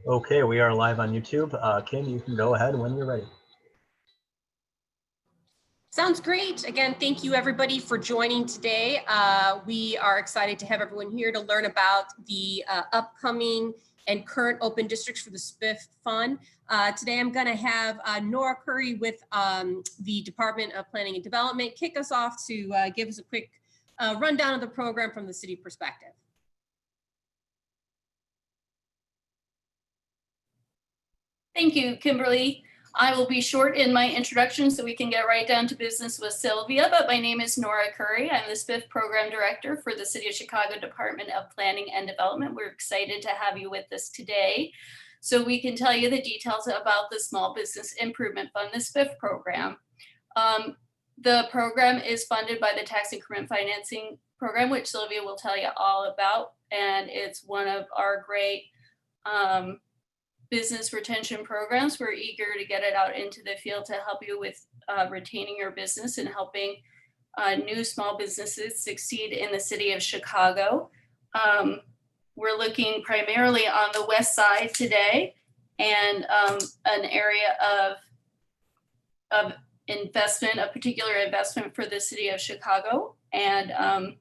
Okay, we are live on YouTube. Kim, you can go ahead when you're ready. Sounds great. Again, thank you everybody for joining today. We are excited to have everyone here to learn about the upcoming and current open districts for the SPIF Fund. Today I'm going to have Nora Curry with the Department of Planning and Development kick us off to give us a quick rundown of the program from the city perspective. Thank you, Kimberly. I will be short in my introduction so we can get right down to business with Sylvia, but my name is Nora Curry. I'm the SPIF Program Director for the City of Chicago Department of Planning and Development. We're excited to have you with us today so we can tell you the details about the Small Business Improvement Fund, the SPIF program. The program is funded by the Tax Increment Financing Program, which Sylvia will tell you all about, and it's one of our great business retention programs. We're eager to get it out into the field to help you with retaining your business and helping new small businesses succeed in the city of Chicago. We're looking primarily on the west side today and an area of investment, a particular investment for the city of Chicago. And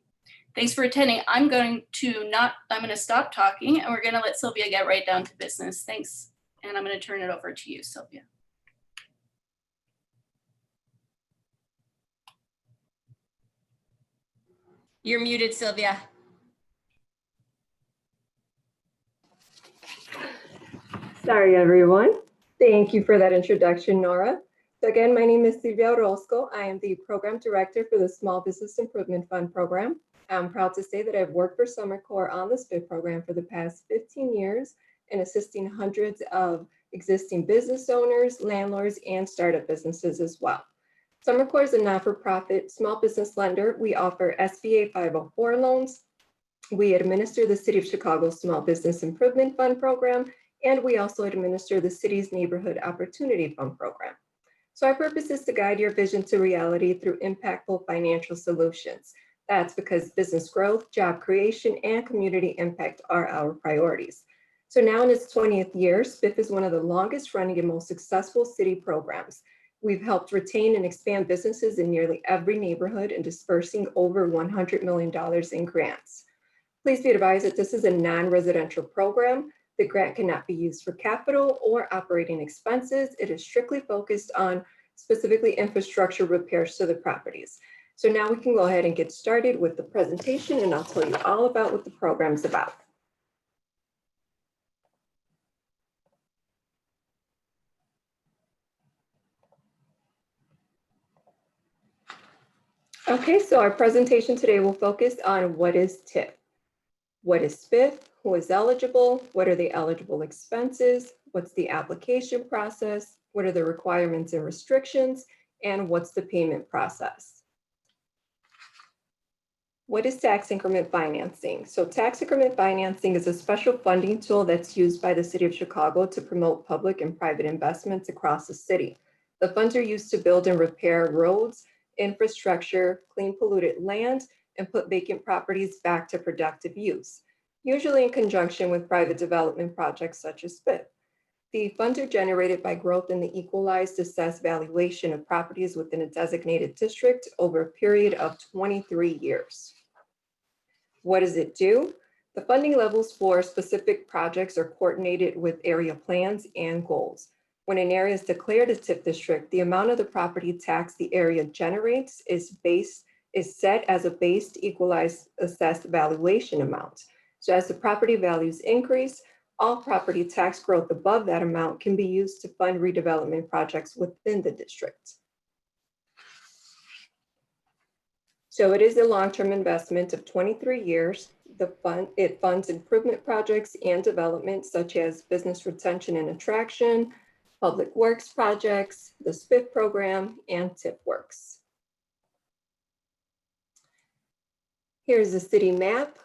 thanks for attending. I'm going to stop talking and we're going to let Sylvia get right down to business. Thanks. And I'm going to turn it over to you, Sylvia. You're muted, Sylvia. Sorry, everyone. Thank you for that introduction, Nora. So again, my name is Silvia Orozco. I am the Program Director for the Small Business Improvement Fund program. I'm proud to say that I've worked for Summer Corps on the SPIF program for the past 15 years and assisting hundreds of existing business owners, landlords, and startup businesses as well. Summer Corps is a not-for-profit small business lender. We offer SBA 504 loans. We administer the City of Chicago Small Business Improvement Fund program, and we also administer the city's Neighborhood Opportunity Fund program. So our purpose is to guide your vision to reality through impactful financial solutions. That's because business growth, job creation, and community impact are our priorities. So now in its 20th year, SPIF is one of the longest running and most successful city programs. We've helped retain and expand businesses in nearly every neighborhood and dispersing over $100 million in grants. Please be advised that this is a non-residential program. The grant cannot be used for capital or operating expenses. It is strictly focused on specifically infrastructure repairs to the properties. So now we can go ahead and get started with the presentation and I'll tell you all about what the program's about. Okay, so our presentation today will focus on what is TIF, what is SPIF, who is eligible, what are the eligible expenses, what's the application process, what are the requirements and restrictions, and what's the payment process. What is tax increment financing? So tax increment financing is a special funding tool that's used by the City of Chicago to promote public and private investments across the city. The funds are used to build and repair roads, infrastructure, clean polluted land, and put vacant properties back to productive use, usually in conjunction with private development projects such as SPIF. The funds are generated by growth in the equalized assessed valuation of properties within a designated district over a period of 23 years. What does it do? The funding levels for specific projects are coordinated with area plans and goals. When an area is declared a TIF district, the amount of the property tax the area generates is set as a based equalized assessed valuation amount. So as the property values increase, all property tax growth above that amount can be used to fund redevelopment projects within the district. So it is a long-term investment of 23 years. It funds improvement projects and development such as business retention and attraction, public works projects, the SPIF program, and TIF works. Here's the city map,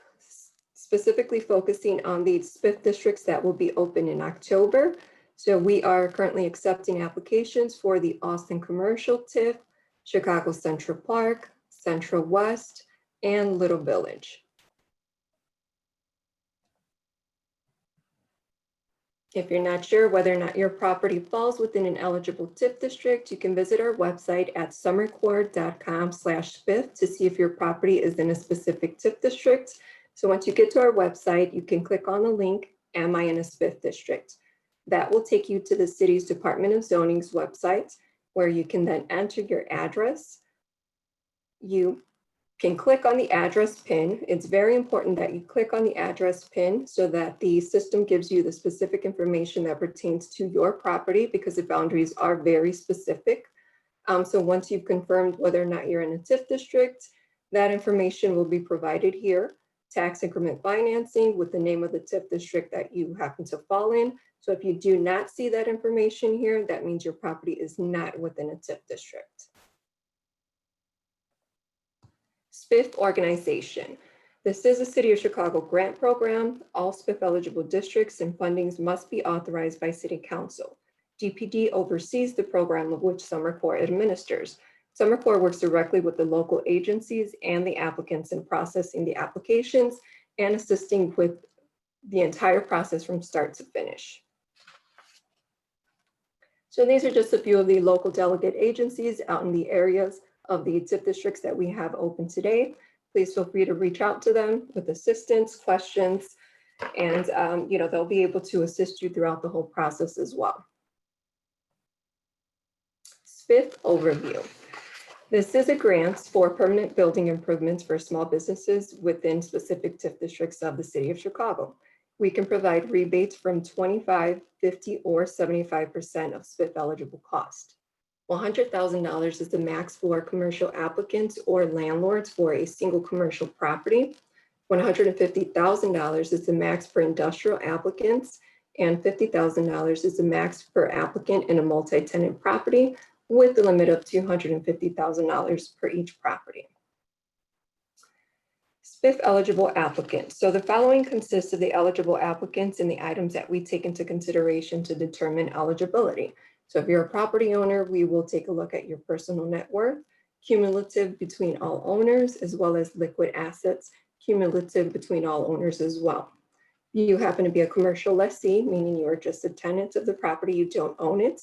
specifically focusing on the SPIF districts that will be open in October. So we are currently accepting applications for the Austin Commercial TIF, Chicago Central Park, Central West, and Little Village. If you're not sure whether or not your property falls within an eligible TIF district, you can visit our website at summercore.com/SPIF to see if your property is in a specific TIF district. So once you get to our website, you can click on the link, Am I in a SPIF district? That will take you to the city's Department of Zoning's website, where you can then enter your address. You can click on the address pin. It's very important that you click on the address pin so that the system gives you the specific information that pertains to your property, because the boundaries are very specific. So once you've confirmed whether or not you're in a TIF district, that information will be provided here. Tax increment financing with the name of the TIF district that you happen to fall in. So if you do not see that information here, that means your property is not within a TIF district. SPIF Organization. This is a City of Chicago grant program. All SPIF eligible districts and fundings must be authorized by City Council. DPD oversees the program of which SummerCore administers. SummerCore works directly with the local agencies and the applicants in processing the applications and assisting with the entire process from start to finish. So these are just a few of the local delegate agencies out in the areas of the TIF districts that we have open today. Please feel free to reach out to them with assistance, questions, and they'll be able to assist you throughout the whole process as well. SPIF overview. This is a grant for permanent building improvements for small businesses within specific TIF districts of the City of Chicago. We can provide rebates from 25, 50, or 75% of SPIF eligible cost. $100,000 is the max for commercial applicants or landlords for a single commercial property. $150,000 is the max for industrial applicants, and $50,000 is the max per applicant in a multi-tenant property, with the limit of $250,000 per each property. SPIF eligible applicants. So the following consists of the eligible applicants and the items that we take into consideration to determine eligibility. So if you're a property owner, we will take a look at your personal net worth, cumulative between all owners, as well as liquid assets, cumulative between all owners as well. You happen to be a commercial lessee, meaning you are just a tenant of the property, you don't own it.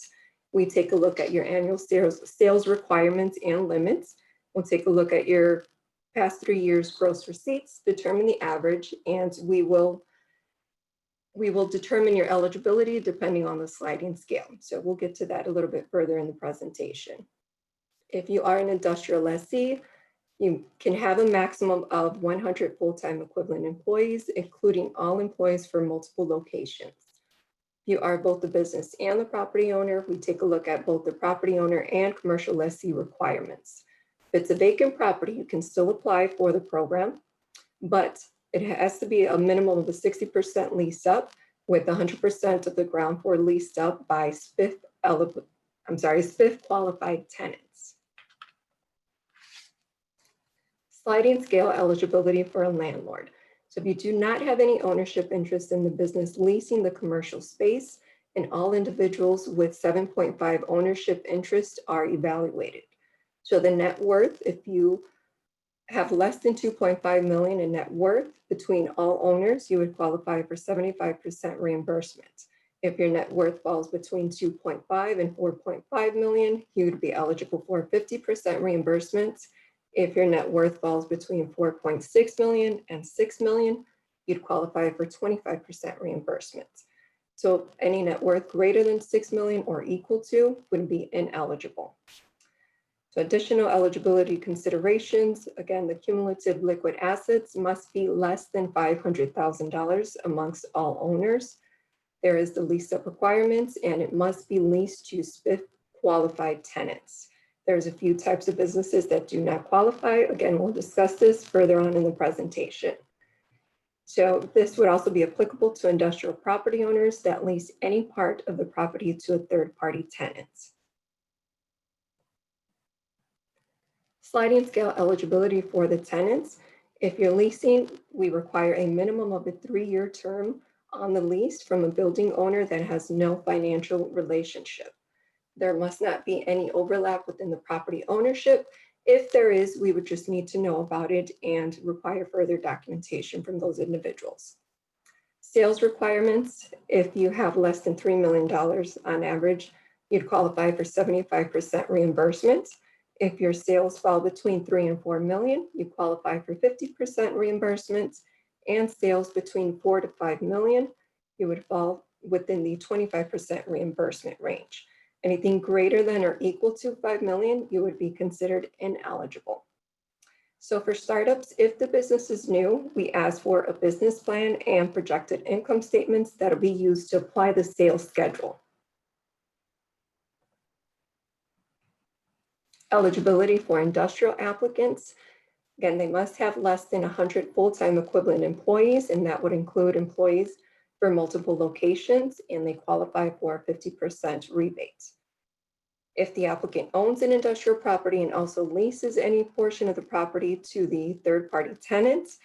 We take a look at your annual sales requirements and limits. We'll take a look at your past 3 years gross receipts, determine the average, and we will determine your eligibility depending on the sliding scale. So we'll get to that a little bit further in the presentation. If you are an industrial lessee, you can have a maximum of 100 full-time equivalent employees, including all employees for multiple locations. If you are both the business and the property owner, we take a look at both the property owner and commercial lessee requirements. If it's a vacant property, you can still apply for the program, but it has to be a minimum of a 60% lease up, with 100% of the ground floor leased up by SPIF qualified tenants. Sliding scale eligibility for a landlord. So if you do not have any ownership interest in the business leasing the commercial space, and all individuals with 7.5 ownership interest are evaluated. So the net worth, if you have less than 2.5 million in net worth between all owners, you would qualify for 75% reimbursement. If your net worth falls between 2.5 and 4.5 million, you would be eligible for 50% reimbursement. If your net worth falls between 4.6 million and 6 million, you'd qualify for 25% reimbursement. So any net worth greater than 6 million or equal to would be ineligible. So additional eligibility considerations, again, the cumulative liquid assets must be less than $500,000 amongst all owners. There is the lease up requirements, and it must be leased to SPIF qualified tenants. There's a few types of businesses that do not qualify. Again, we'll discuss this further on in the presentation. So this would also be applicable to industrial property owners that lease any part of the property to a third-party tenant. Sliding scale eligibility for the tenants. If you're leasing, we require a minimum of a 3-year term on the lease from a building owner that has no financial relationship. There must not be any overlap within the property ownership. If there is, we would just need to know about it and require further documentation from those individuals. Sales requirements, if you have less than $3 million on average, you'd qualify for 75% reimbursement. If your sales fall between 3 and 4 million, you qualify for 50% reimbursement, and sales between 4 to 5 million, you would fall within the 25% reimbursement range. Anything greater than or equal to 5 million, you would be considered ineligible. So for startups, if the business is new, we ask for a business plan and projected income statements that'll be used to apply the sales schedule. Eligibility for industrial applicants. Again, they must have less than 100 full-time equivalent employees, and that would include employees for multiple locations, and they qualify for a 50% rebate. If the applicant owns an industrial property and also leases any portion of the property to the third-party tenants,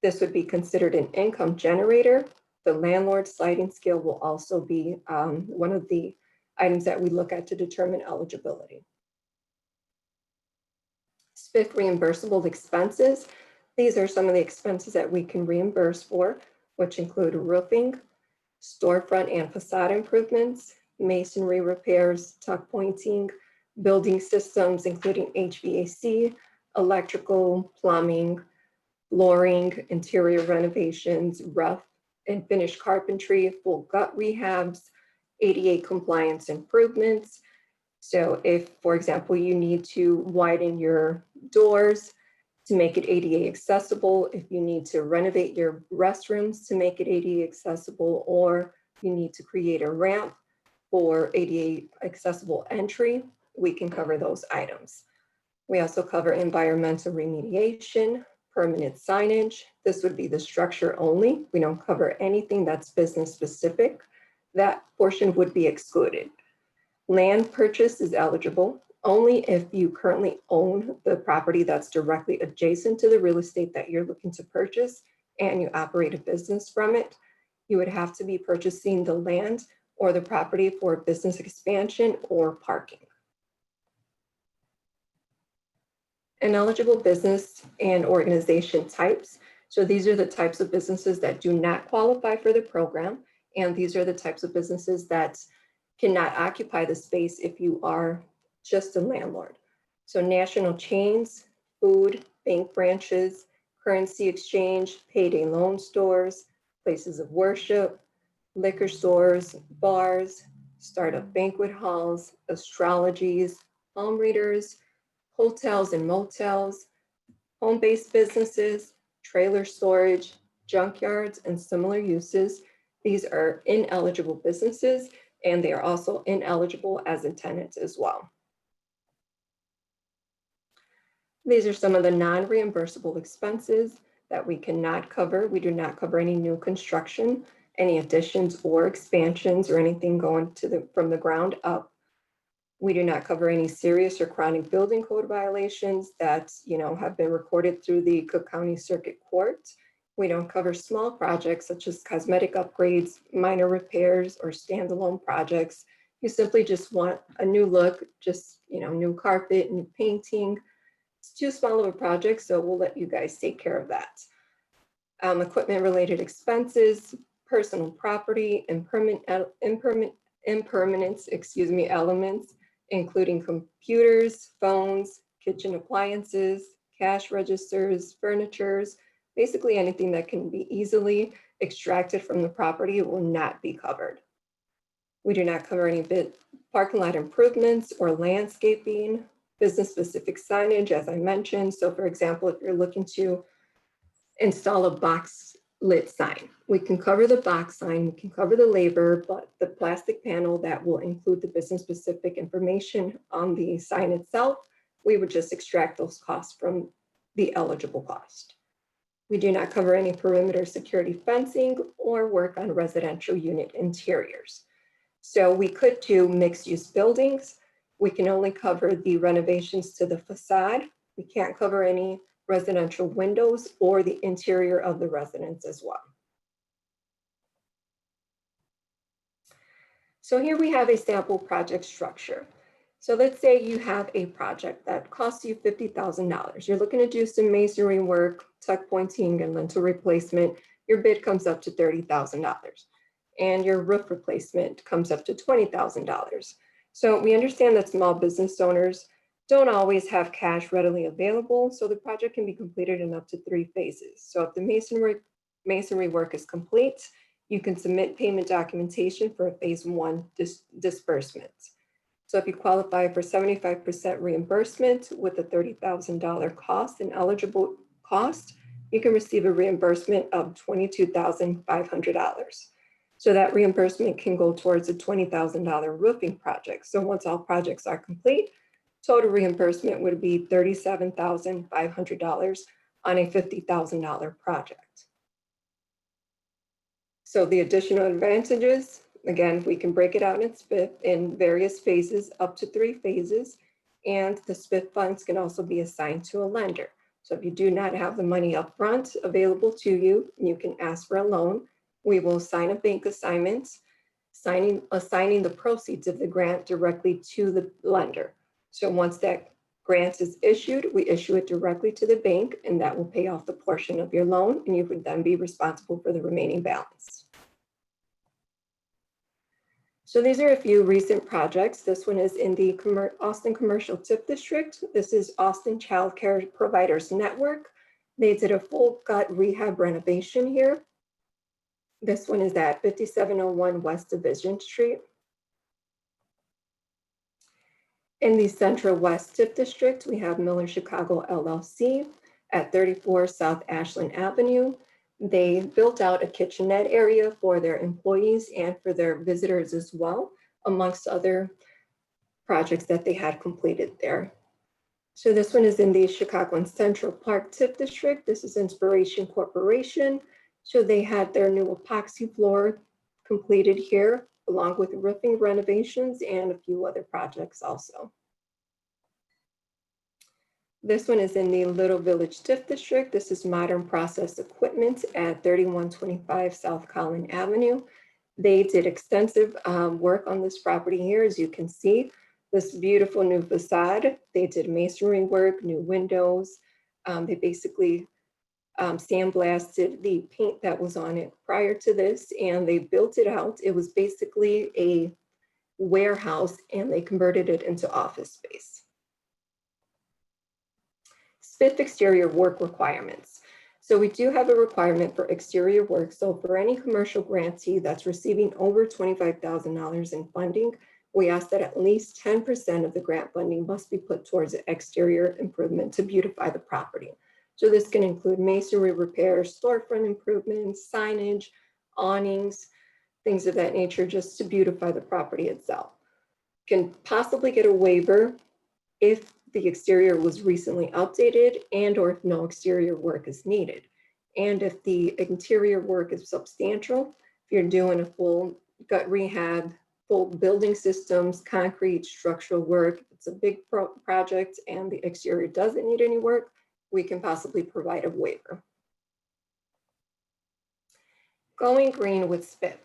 this would be considered an income generator. The landlord sliding scale will also be one of the items that we look at to determine eligibility. SPIF reimbursable expenses. These are some of the expenses that we can reimburse for, which include roofing, storefront and facade improvements, masonry repairs, tuck pointing, building systems, including HVAC, electrical, plumbing, flooring, interior renovations, rough and finished carpentry, full gut rehabs, ADA compliance improvements. So if, for example, you need to widen your doors to make it ADA accessible, if you need to renovate your restrooms to make it ADA accessible, or you need to create a ramp for ADA accessible entry, we can cover those items. We also cover environmental remediation, permanent signage. This would be the structure only. We don't cover anything that's business specific. That portion would be excluded. Land purchase is eligible only if you currently own the property that's directly adjacent to the real estate that you're looking to purchase and you operate a business from it. You would have to be purchasing the land or the property for business expansion or parking. Ineligible business and organization types. So these are the types of businesses that do not qualify for the program. And these are the types of businesses that cannot occupy the space if you are just a landlord. So national chains, food, bank branches, currency exchange, payday loan stores, places of worship, liquor stores, bars, startup banquet halls, astrologies, palm readers, hotels and motels, home-based businesses, trailer storage, junkyards, and similar uses. These are ineligible businesses, and they are also ineligible as a tenant as well. These are some of the non-reimbursable expenses that we cannot cover. We do not cover any new construction, any additions or expansions, or anything going from the ground up. We do not cover any serious or chronic building code violations that have been recorded through the Cook County Circuit Court. We don't cover small projects such as cosmetic upgrades, minor repairs, or standalone projects. You simply just want a new look, just new carpet, new painting. It's too small of a project, so we'll let you guys take care of that. Equipment-related expenses, personal property, impermanence, elements, including computers, phones, kitchen appliances, cash registers, furnitures, basically anything that can be easily extracted from the property will not be covered. We do not cover any parking lot improvements or landscaping, business-specific signage, as I mentioned. So for example, if you're looking to install a box lit sign, we can cover the box sign, we can cover the labor, but the plastic panel that will include the business-specific information on the sign itself, we would just extract those costs from the eligible cost. We do not cover any perimeter security fencing or work on residential unit interiors. So we could do mixed-use buildings. We can only cover the renovations to the facade. We can't cover any residential windows or the interior of the residence as well. So here we have a sample project structure. So let's say you have a project that costs you $50,000. You're looking to do some masonry work, tuck pointing, and lintel replacement. your bid comes up to $30,000. And your roof replacement comes up to $20,000. So we understand that small business owners don't always have cash readily available, so the project can be completed in up to 3 phases. So if the masonry work is complete, you can submit payment documentation for a phase 1 disbursement. So if you qualify for 75% reimbursement with a $30,000 cost and eligible cost, you can receive a reimbursement of $22,500. So that reimbursement can go towards a $20,000 roofing project. So once all projects are complete, total reimbursement would be $37,500 on a $50,000 project. So the additional advantages, again, we can break it out in SPIF in various phases, up to 3 phases, and the SPIF funds can also be assigned to a lender. So if you do not have the money upfront available to you, you can ask for a loan. We will sign a bank assignment, assigning the proceeds of the grant directly to the lender. So once that grant is issued, we issue it directly to the bank, and that will pay off the portion of your loan, and you would then be responsible for the remaining balance. So these are a few recent projects. This one is in the Austin Commercial TIF District. This is Austin Child Care Providers Network. They did a full gut rehab renovation here. This one is at 5701 West Division Street. In the Central West TIF District, we have Miller Chicago LLC at 34 South Ashland Avenue. They built out a kitchenette area for their employees and for their visitors as well, amongst other projects that they had completed there. So this one is in the Chicago and Central Park TIF District. This is Inspiration Corporation. So they had their new epoxy floor completed here, along with roofing renovations and a few other projects also. This one is in the Little Village TIF District. This is Modern Process Equipment at 3125 South Collin Avenue. They did extensive work on this property here, as you can see. This beautiful new facade. They did masonry work, new windows. They basically sandblasted the paint that was on it prior to this, and they built it out. It was basically a warehouse, and they converted it into office space. SPIF exterior work requirements. So we do have a requirement for exterior work. So for any commercial grantee that's receiving over $25,000 in funding, we ask that at least 10% of the grant funding must be put towards an exterior improvement to beautify the property. So this can include masonry repairs, storefront improvements, signage, awnings, things of that nature, just to beautify the property itself. Can possibly get a waiver if the exterior was recently updated and or if no exterior work is needed. And if the interior work is substantial, if you're doing a full gut rehab, full building systems, concrete, structural work, it's a big project and the exterior doesn't need any work, we can possibly provide a waiver. Going green with SPIF.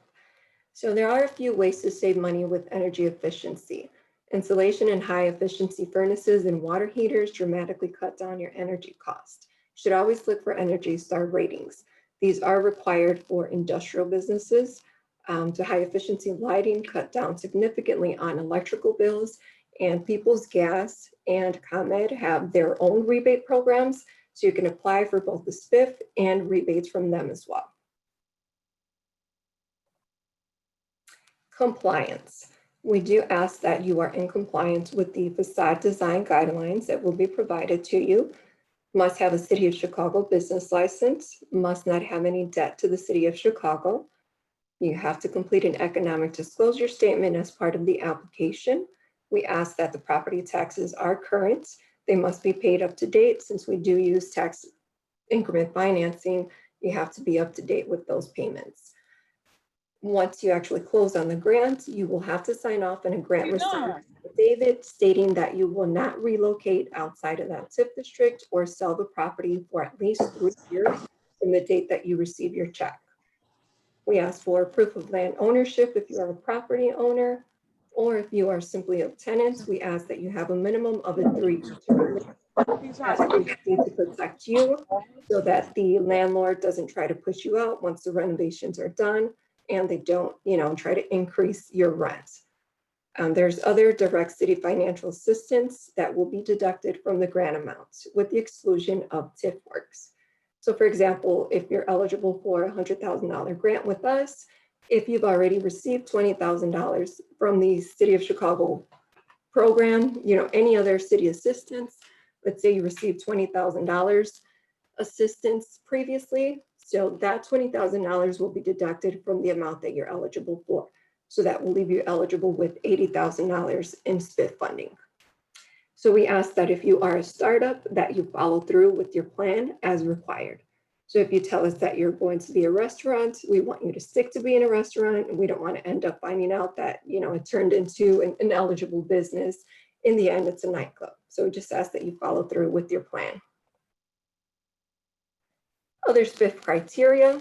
So there are a few ways to save money with energy efficiency. Insulation and high efficiency furnaces and water heaters dramatically cut down your energy cost. You should always look for ENERGY STAR ratings. These are required for industrial businesses. To high efficiency lighting cut down significantly on electrical bills, and People's Gas and ComEd have their own rebate programs, so you can apply for both the SPIF and rebates from them as well. Compliance. We do ask that you are in compliance with the facade design guidelines that will be provided to you. Must have a City of Chicago business license, must not have any debt to the City of Chicago. You have to complete an economic disclosure statement as part of the application. We ask that the property taxes are current. They must be paid up to date. Since we do use tax increment financing, you have to be up to date with those payments. Once you actually close on the grant, you will have to sign off on a grant receipt affidavit stating that you will not relocate outside of that TIF district or sell the property for at least 3 years from the date that you receive your check. We ask for proof of land ownership if you are a property owner, or if you are simply a tenant, we ask that you have a minimum of a 3-year term to protect you so that the landlord doesn't try to push you out once the renovations are done and they don't, try to increase your rent. There's other direct city financial assistance that will be deducted from the grant amount with the exclusion of TIF works. So for example, if you're eligible for a $100,000 grant with us, if you've already received $20,000 from the City of Chicago program, any other city assistance, let's say you received $20,000 assistance previously, so that $20,000 will be deducted from the amount that you're eligible for. So that will leave you eligible with $80,000 in SPIF funding. So we ask that if you are a startup, that you follow through with your plan as required. So if you tell us that you're going to be a restaurant, we want you to stick to being a restaurant, and we don't want to end up finding out that, it turned into an ineligible business. In the end, it's a nightclub. So we just ask that you follow through with your plan. Other SPIF criteria: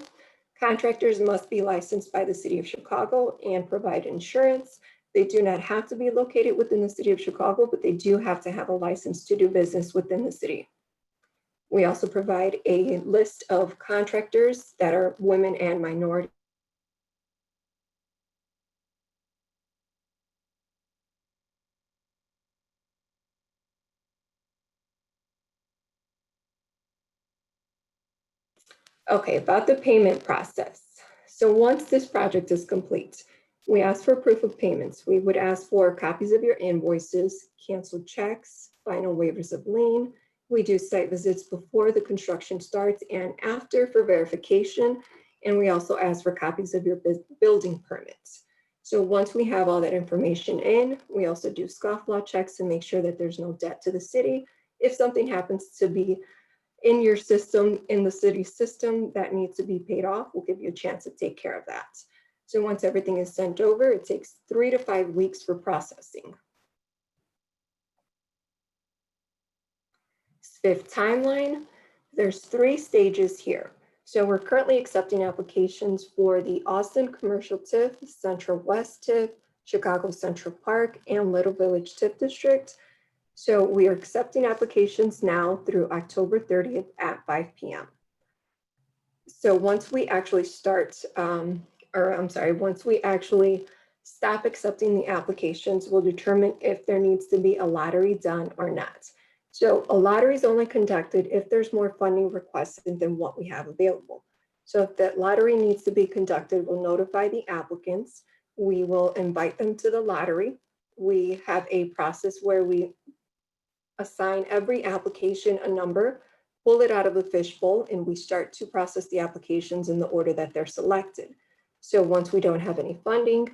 contractors must be licensed by the City of Chicago and provide insurance. They do not have to be located within the City of Chicago, but they do have to have a license to do business within the city. We also provide a list of contractors that are women and minority. Okay, about the payment process. So once this project is complete, we ask for proof of payments. We would ask for copies of your invoices, canceled checks, final waivers of lien. We do site visits before the construction starts and after for verification. And we also ask for copies of your building permits. So once we have all that information in, we also do scofflaw checks to make sure that there's no debt to the city. If something happens to be in your system, in the city system, that needs to be paid off, we'll give you a chance to take care of that. So once everything is sent over, it takes 3 to 5 weeks for processing. SPIF timeline, there's 3 stages here. So we're currently accepting applications for the Austin Commercial TIF, Central West TIF, Chicago Central Park, and Little Village TIF District. So we are accepting applications now through October 30th at 5 p.m. So once we actually start, once we actually stop accepting the applications, we'll determine if there needs to be a lottery done or not. So a lottery is only conducted if there's more funding requested than what we have available. So if that lottery needs to be conducted, we'll notify the applicants. We will invite them to the lottery. We have a process where we assign every application a number, pull it out of the fishbowl, and we start to process the applications in the order that they're selected. So once we don't have any funding,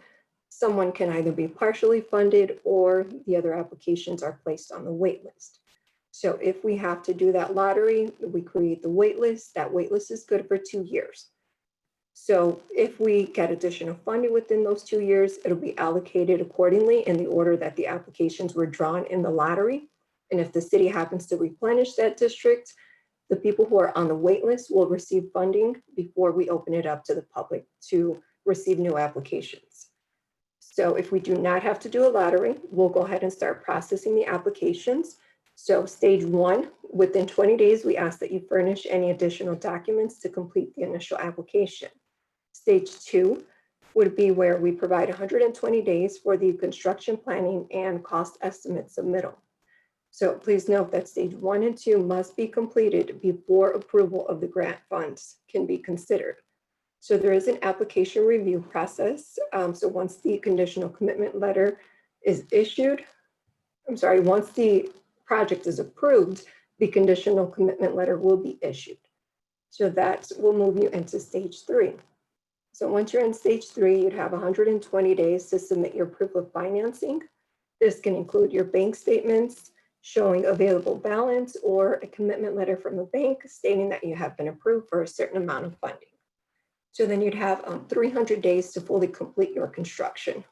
someone can either be partially funded or the other applications are placed on the wait list. So if we have to do that lottery, we create the wait list. That wait list is good for 2 years. So if we get additional funding within those 2 years, it'll be allocated accordingly in the order that the applications were drawn in the lottery. And if the city happens to replenish that district, the people who are on the wait list will receive funding before we open it up to the public to receive new applications. So if we do not have to do a lottery, we'll go ahead and start processing the applications. So stage 1, within 20 days, we ask that you furnish any additional documents to complete the initial application. Stage 2 would be where we provide 120 days for the construction planning and cost estimate submittal. So please note that stage 1 and 2 must be completed before approval of the grant funds can be considered. So there is an application review process. So once the conditional commitment letter is issued, once the project is approved, the conditional commitment letter will be issued. So that will move you into stage 3. So once you're in stage 3, you'd have 120 days to submit your proof of financing. This can include your bank statements showing available balance or a commitment letter from the bank stating that you have been approved for a certain amount of funding. So then you'd have 300 days to fully complete your construction.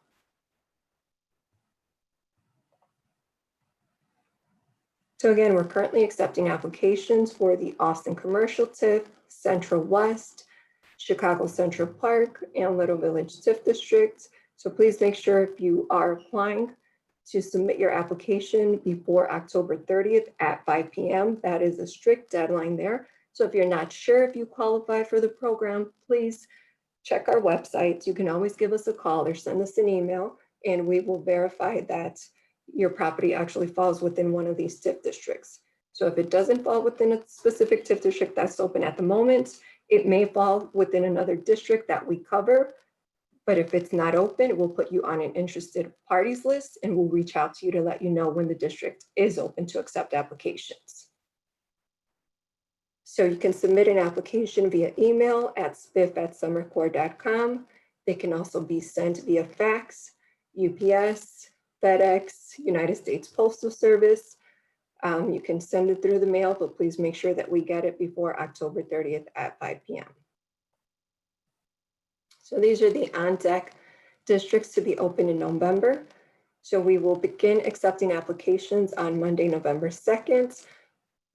So again, we're currently accepting applications for the Austin Commercial TIF, Central West, Chicago Central Park, and Little Village TIF District. So please make sure if you are applying to submit your application before October 30th at 5 p.m. That is a strict deadline there. So if you're not sure if you qualify for the program, please check our website. You can always give us a call or send us an email, and we will verify that your property actually falls within one of these TIF districts. So if it doesn't fall within a specific TIF district that's open at the moment, it may fall within another district that we cover. But if it's not open, we'll put you on an interested parties list, and we'll reach out to you to let you know when the district is open to accept applications. So you can submit an application via email at spiff@summercorps.com. They can also be sent via fax, UPS, FedEx, United States Postal Service. You can send it through the mail, but please make sure that we get it before October 30th at 5 p.m. So these are the on-deck districts to be open in November. So we will begin accepting applications on Monday, November 2nd.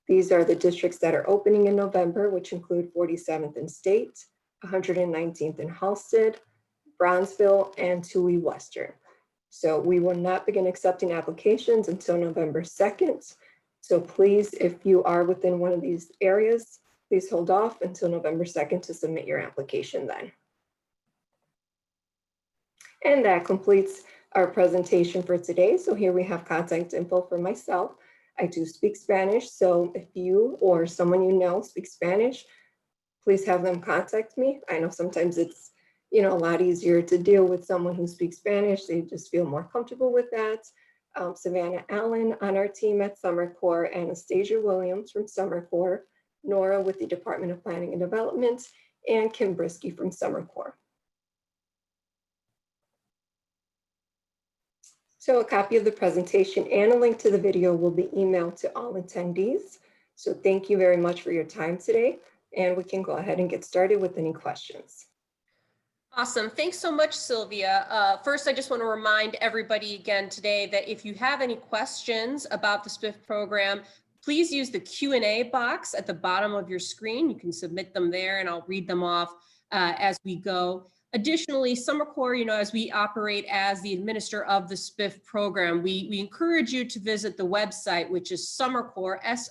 These are the districts that are opening in November, which include 47th and State, 119th and Halsted, Bronzeville, and Tooele Western. So we will not begin accepting applications until November 2nd. So please, if you are within one of these areas, please hold off until November 2nd to submit your application then. And that completes our presentation for today. So here we have contact info for myself. I do speak Spanish, so if you or someone you know speaks Spanish, please have them contact me. I know sometimes it's a lot easier to deal with someone who speaks Spanish. They just feel more comfortable with that. Savannah Allen on our team at Summer Corps, Anastasia Williams from Summer Corps, Nora with the Department of Planning and Development, and Kim Brisky from Summer Corps. So a copy of the presentation and a link to the video will be emailed to all attendees. So thank you very much for your time today, and we can go ahead and get started with any questions. Awesome. Thanks so much, Sylvia. First, I just want to remind everybody again today that if you have any questions about the SPIF program, please use the Q&A box at the bottom of your screen. You can submit them there and I'll read them off as we go. Additionally, Summer Corps, as we operate as the administrator of the SPIF program, we encourage you to visit the website, which is SummerCorps,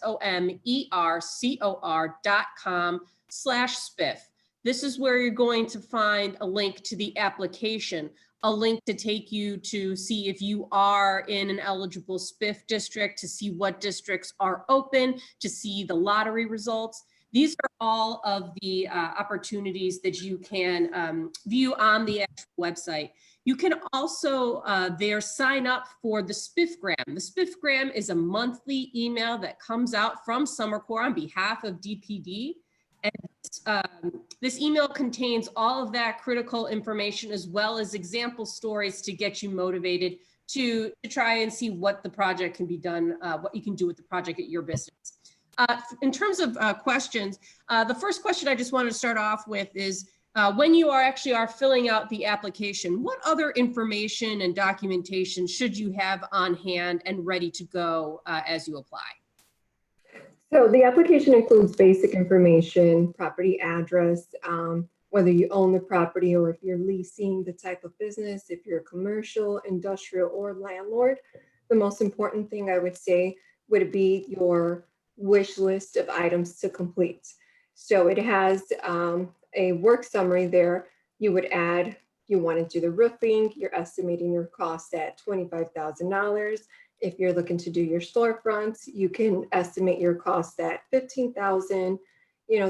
SOMERCOR.com/SPIF. This is where you're going to find a link to the application, a link to take you to see if you are in an eligible SPIF district, to see what districts are open, to see the lottery results. These are all of the opportunities that you can view on the actual website. You can also there sign up for the SPIFgram. The SPIFgram is a monthly email that comes out from Summer Corps on behalf of DPD. And this email contains all of that critical information as well as example stories to get you motivated to try and see what the project can be done, what you can do with the project at your business. In terms of questions, the first question I just wanted to start off with is when you are filling out the application, what other information and documentation should you have on hand and ready to go as you apply? So the application includes basic information, property address, whether you own the property or if you're leasing, the type of business, if you're a commercial, industrial, or landlord. The most important thing I would say would be your wish list of items to complete. So it has a work summary there. You would add, you want to do the roofing, you're estimating your cost at $25,000. If you're looking to do your storefronts, you can estimate your cost at $15,000.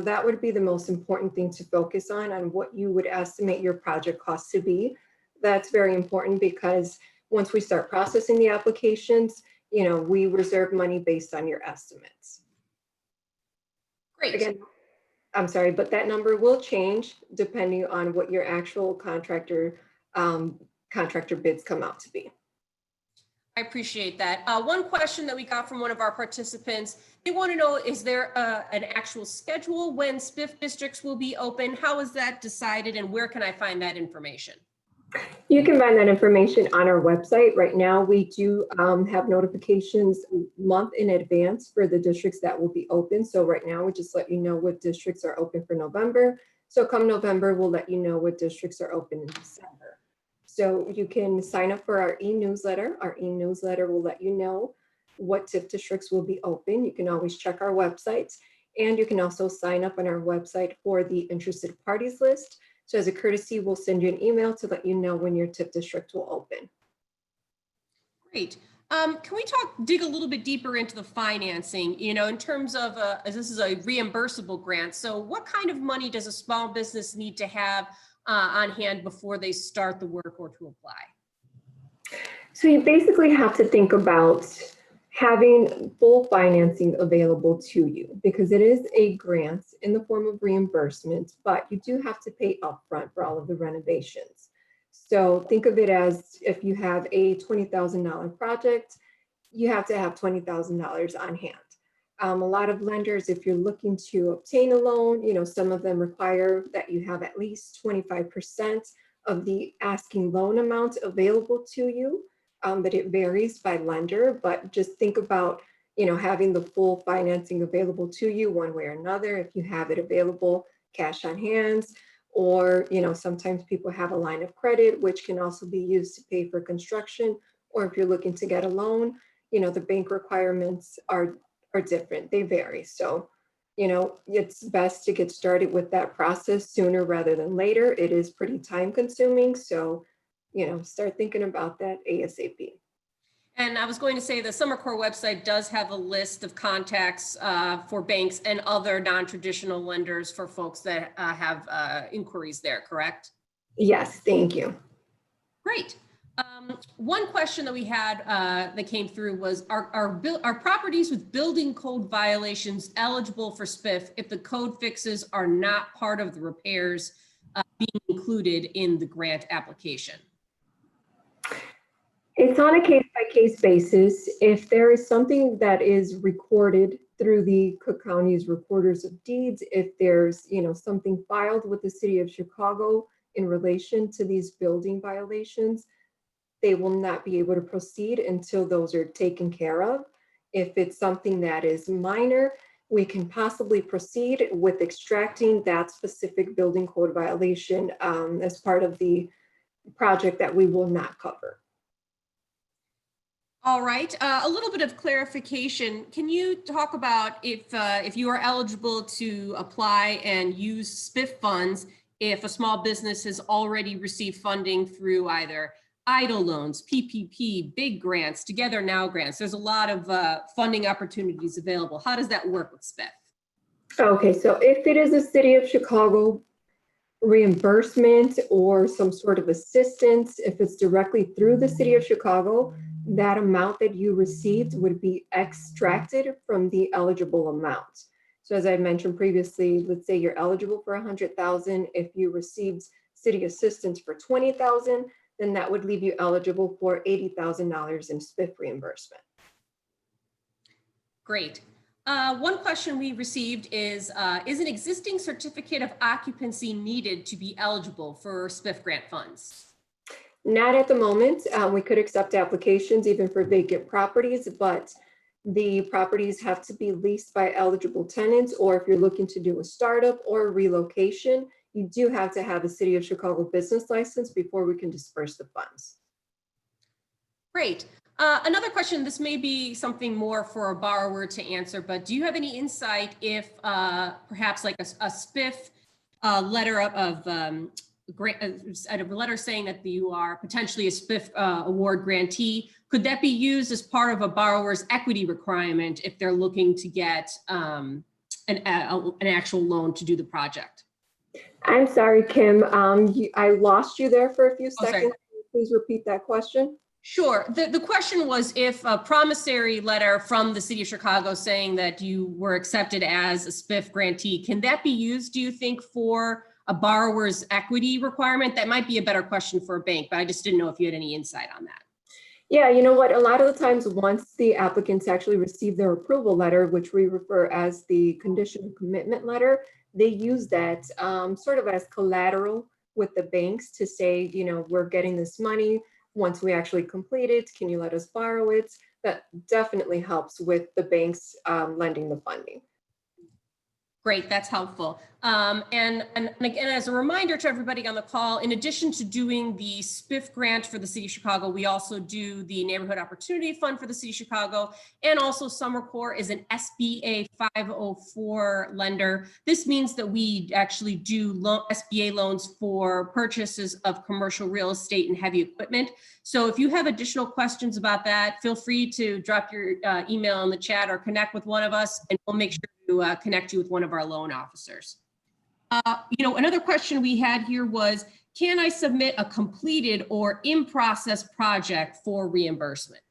That would be the most important thing to focus on what you would estimate your project cost to be. That's very important because once we start processing the applications, we reserve money based on your estimates. Great. Again, I'm sorry, but that number will change depending on what your actual contractor bids come out to be. I appreciate that. One question that we got from one of our participants, they want to know, is there an actual schedule when SPIF districts will be open? How is that decided and where can I find that information? You can find that information on our website. Right now, we do have notifications a month in advance for the districts that will be open. So right now, we just let you know what districts are open for November. So come November, we'll let you know what districts are open in December. So you can sign up for our e-newsletter. Our e-newsletter will let you know what TIF districts will be open. You can always check our website, and you can also sign up on our website for the interested parties list. So as a courtesy, we'll send you an email to let you know when your TIF district will open. Great. Can we dig a little bit deeper into the financing, in terms of, as this is a reimbursable grant. So what kind of money does a small business need to have on hand before they start the work or to apply? So you basically have to think about having full financing available to you, because it is a grant in the form of reimbursement, but you do have to pay upfront for all of the renovations. So think of it as if you have a $20,000 project, you have to have $20,000 on hand. A lot of lenders, if you're looking to obtain a loan, some of them require that you have at least 25% of the asking loan amount available to you. But it varies by lender, but just think about, having the full financing available to you one way or another. If you have it available, cash on hand, or, sometimes people have a line of credit, which can also be used to pay for construction. Or if you're looking to get a loan, the bank requirements are different. They vary. So, it's best to get started with that process sooner rather than later. It is pretty time consuming. So, start thinking about that ASAP. And I was going to say the Summer Corps website does have a list of contacts for banks and other non-traditional lenders for folks that have inquiries there, correct? Yes, thank you. Great. One question that we had that came through was, are properties with building code violations eligible for SPIF if the code fixes are not part of the repairs being included in the grant application? It's on a case-by-case basis. If there is something that is recorded through the Cook County's Recorders of Deeds, if there's, something filed with the City of Chicago in relation to these building violations, they will not be able to proceed until those are taken care of. If it's something that is minor, we can possibly proceed with extracting that specific building code violation as part of the project that we will not cover. All right, a little bit of clarification. Can you talk about if you are eligible to apply and use SPIF funds if a small business has already received funding through either EIDL loans, PPP, big grants, Together Now grants? There's a lot of funding opportunities available. How does that work with SPIF? Okay, so if it is a City of Chicago reimbursement or some sort of assistance, if it's directly through the City of Chicago, that amount that you received would be extracted from the eligible amount. So as I mentioned previously, let's say you're eligible for $100,000. If you received city assistance for $20,000, then that would leave you eligible for $80,000 in SPIF reimbursement. Great. One question we received is an existing certificate of occupancy needed to be eligible for SPIF grant funds? Not at the moment. We could accept applications even for vacant properties, but the properties have to be leased by eligible tenants, or if you're looking to do a startup or a relocation, you do have to have a City of Chicago business license before we can disperse the funds. Great. Another question, this may be something more for a borrower to answer, but do you have any insight if perhaps like a SPIF letter of a letter saying that you are potentially a SPIF award grantee, could that be used as part of a borrower's equity requirement if they're looking to get an actual loan to do the project? I'm sorry, Kim. I lost you there for a few seconds. Please repeat that question. Sure. The question was if a promissory letter from the City of Chicago saying that you were accepted as a SPIF grantee, can that be used, do you think, for a borrower's equity requirement? That might be a better question for a bank, but I just didn't know if you had any insight on that. Yeah, you know what? A lot of the times once the applicants actually receive their approval letter, which we refer as the conditional commitment letter, they use that sort of as collateral with the banks to say, we're getting this money. Once we actually complete it, can you let us borrow it? That definitely helps with the banks lending the funding. Great, that's helpful. And again, as a reminder to everybody on the call, in addition to doing the SPIF grant for the City of Chicago, we also do the Neighborhood Opportunity Fund for the City of Chicago, and also Summer Corps is an SBA 504 lender. This means that we actually do SBA loans for purchases of commercial real estate and heavy equipment. So if you have additional questions about that, feel free to drop your email in the chat or connect with one of us, and we'll make sure to connect you with one of our loan officers. Another question we had here was, can I submit a completed or in-process project for reimbursement?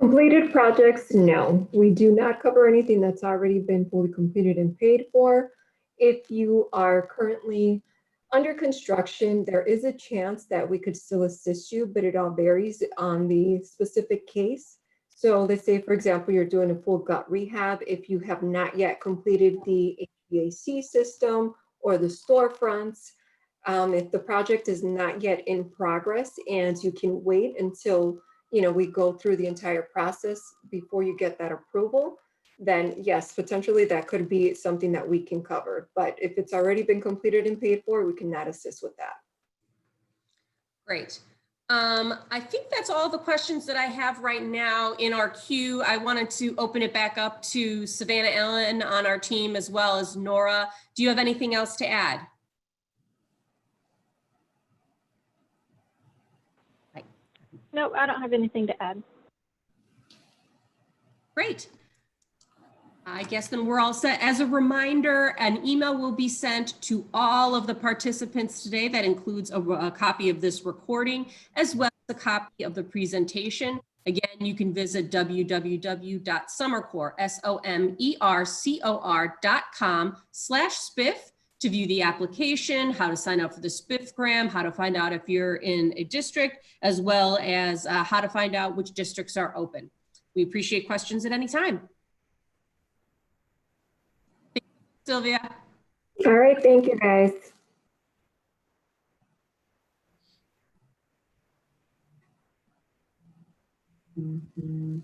Completed projects, no. We do not cover anything that's already been fully completed and paid for. If you are currently under construction, there is a chance that we could still assist you, but it all varies on the specific case. So let's say, for example, you're doing a full gut rehab. If you have not yet completed the HVAC system or the storefronts, if the project is not yet in progress and you can wait until we go through the entire process before you get that approval, then yes, potentially that could be something that we can cover. But if it's already been completed and paid for, we cannot assist with that. Great. I think that's all the questions that I have right now in our queue. I wanted to open it back up to Savannah Ellen on our team, as well as Nora. Do you have anything else to add? No, I don't have anything to add. Great. I guess then we're all set. As a reminder, an email will be sent to all of the participants today that includes a copy of this recording, as well as a copy of the presentation. Again, you can visit www.somercor.com/SPIF to view the application, how to sign up for the SPIF grant, how to find out if you're in a district, as well as how to find out which districts are open. We appreciate questions at any time. Sylvia. All right, thank you guys. Mm-hmm.